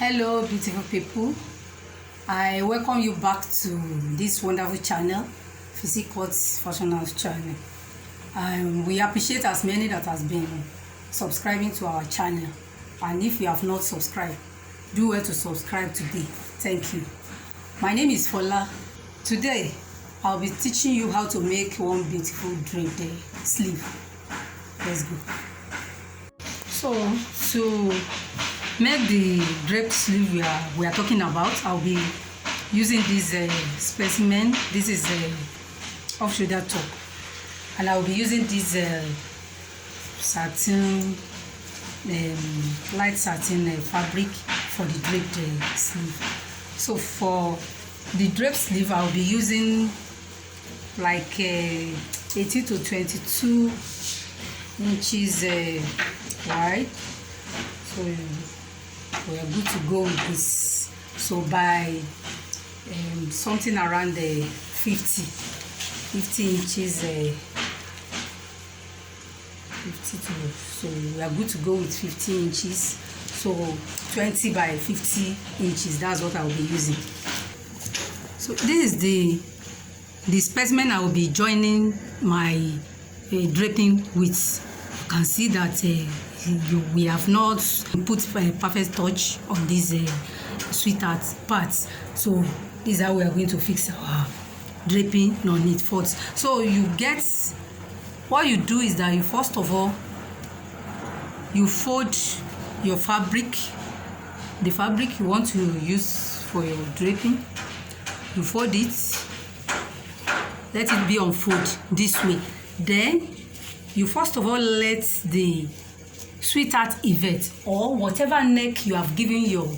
Hello beautiful people, I welcome you back to this wonderful channel, Physics Functional channel. We appreciate as many that has been subscribing to our channel, and if you have not subscribed, do well to subscribe today. Thank you. My name is Fola. Today I'll be teaching you how to make one beautiful draped sleeve. Let's go. So to make the draped sleeve we are talking about, I'll be using this specimen. This is a off-shoulder top, and I'll be using this satin, light satin fabric for the draped sleeve. So for the draped sleeve, I'll be using like 18 to 22 inches wide. So we are good to go with this. So by something around the 50 inches, 50 to, so we are good to go with 50 inches. So 20 by 50 inches, that's what I will be using. So this is the specimen I will be joining my draping with. You can see that we have not put a perfect touch on these sweetheart parts. So this is how we are going to fix our draping on it first. So you get, what you do is that you first of all, you fold your fabric, the fabric you want to use for your draping. You fold it, let it be on fold this way. Then you first of all let the sweetheart event or whatever neck you have given your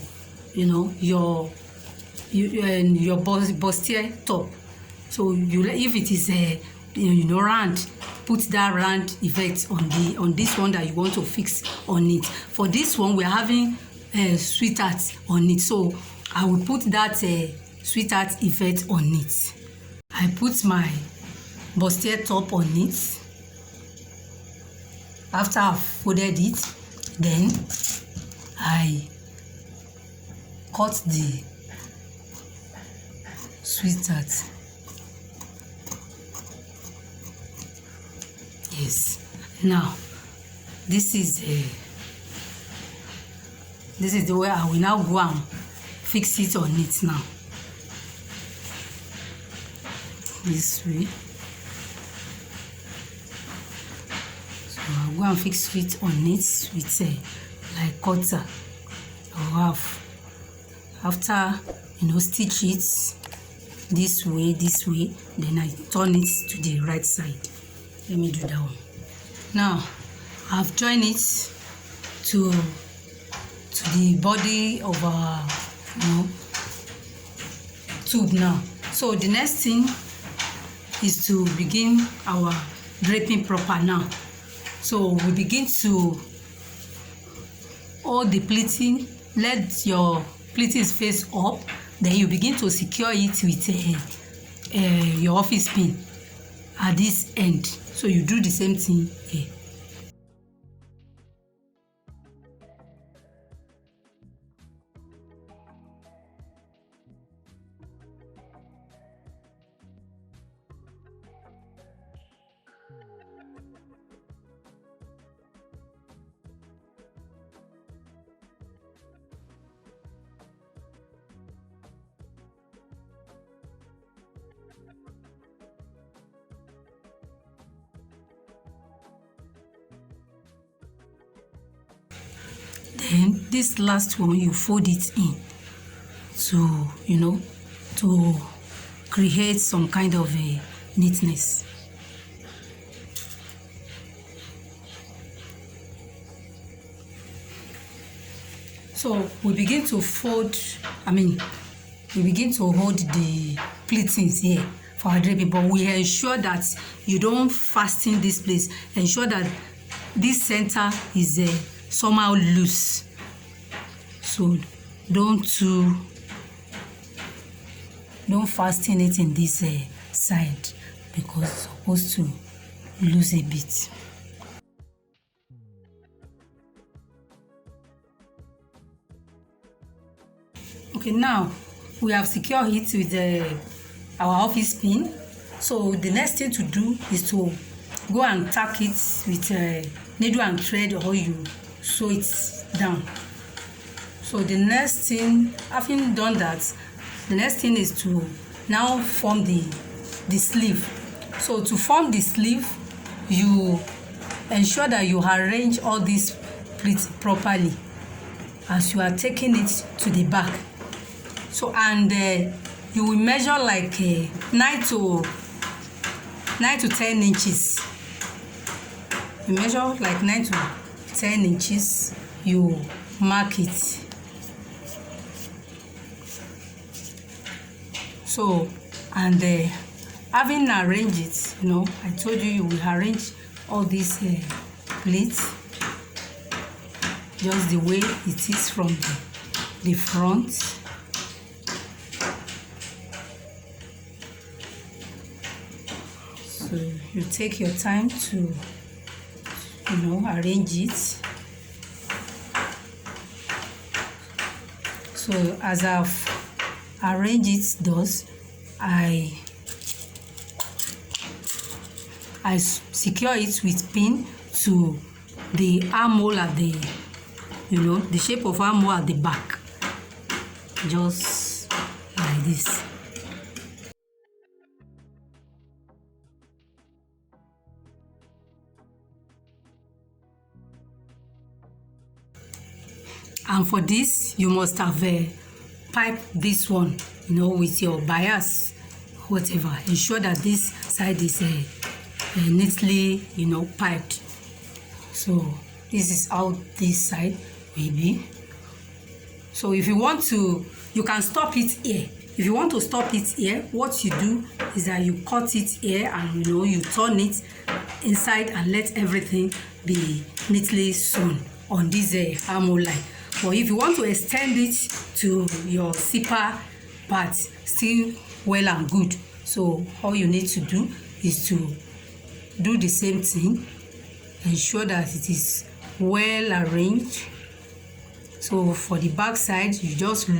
your bustier top. So you, if it is round, put that round effect on this one that you want to fix on it. For this one, we're having sweetheart on it, so I will put that sweetheart effect on it. I put my bustier top on it. After I've folded it, then I cut the sweetheart. Yes. Now this is the way I will now go and fix it on it now. This way. I'll go and fix it on it with like quarter or half. After stitch it this way, then I turn it to the right side. Let me do that one. Now I've joined it to the body of our tube now. So the next thing is to begin our draping proper now. So we begin to hold the pleating. Let your pleating face up. Then you begin to secure it with your office pin at this end. So you do the same thing here. Then this last one, you fold it in to create some kind of a neatness. So we begin to fold, we begin to hold the pleatings here for our draping, but we ensure that you don't fasten this place. Ensure that this center is somehow loose. So don't fasten it in this side, because it's supposed to lose a bit. Okay, now we have secured it with our office pin. So the next thing to do is to go and tack it with needle and thread, or you sew it down. So the next thing, having done that, the next thing is to now form the sleeve. So to form the sleeve, you ensure that you arrange all these pleats properly as you are taking it to the back. So and you will measure like 9 to 10 inches. You measure like 9 to 10 inches. You mark it. So and having arranged it, I told you you will arrange all these pleats just the way it is from the front. So you take your time to arrange it. So as I've arranged it, I secure it with pin to the armhole at the the shape of armhole at the back, just like this. And for this, you must have pipe this one, with your bias, whatever. Ensure that this side is neatly, piped. So this is how this side will be. So if you want to, you can stop it here. If you want to stop it here, what you do is that you cut it here and you turn it inside and let everything be neatly sewn on this armhole line. But if you want to extend it to your zipper part, still well and good. So all you need to do is to do the same thing. Ensure that it is well arranged. So for the back side, you just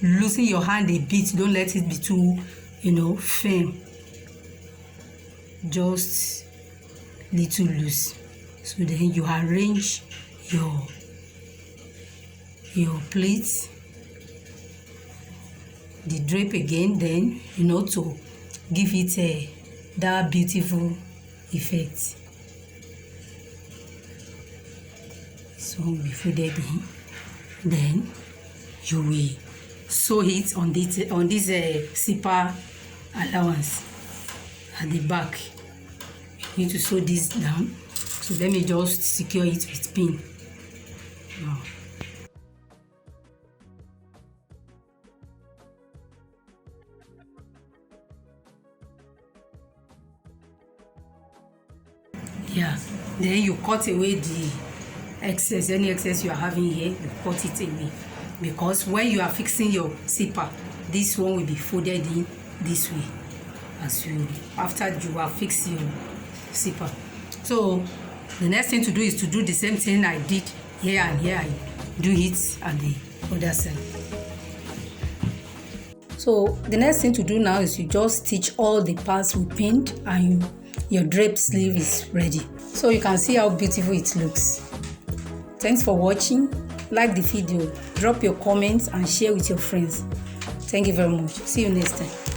loosen your hand a bit. Don't let it be too, firm. Just little loose. So then you arrange your pleats, the drape again, then to give it that beautiful effect. So we folded in, then you will sew it on this zipper allowance at the back. You need to sew this down. So let me just secure it with pin. Now. Yeah, then you cut away the excess, any excess you are having here, you cut it away, because when you are fixing your zipper, this one will be folded in this way after you have fixed your zipper. So the next thing to do is to do the same thing I did here, and here I do it at the other side. So the next thing to do now is you just stitch all the parts we pinned, and your draped sleeve is ready. So you can see how beautiful it looks. Thanks for watching. Like the video, drop your comments and share with your friends. Thank you very much. See you next time.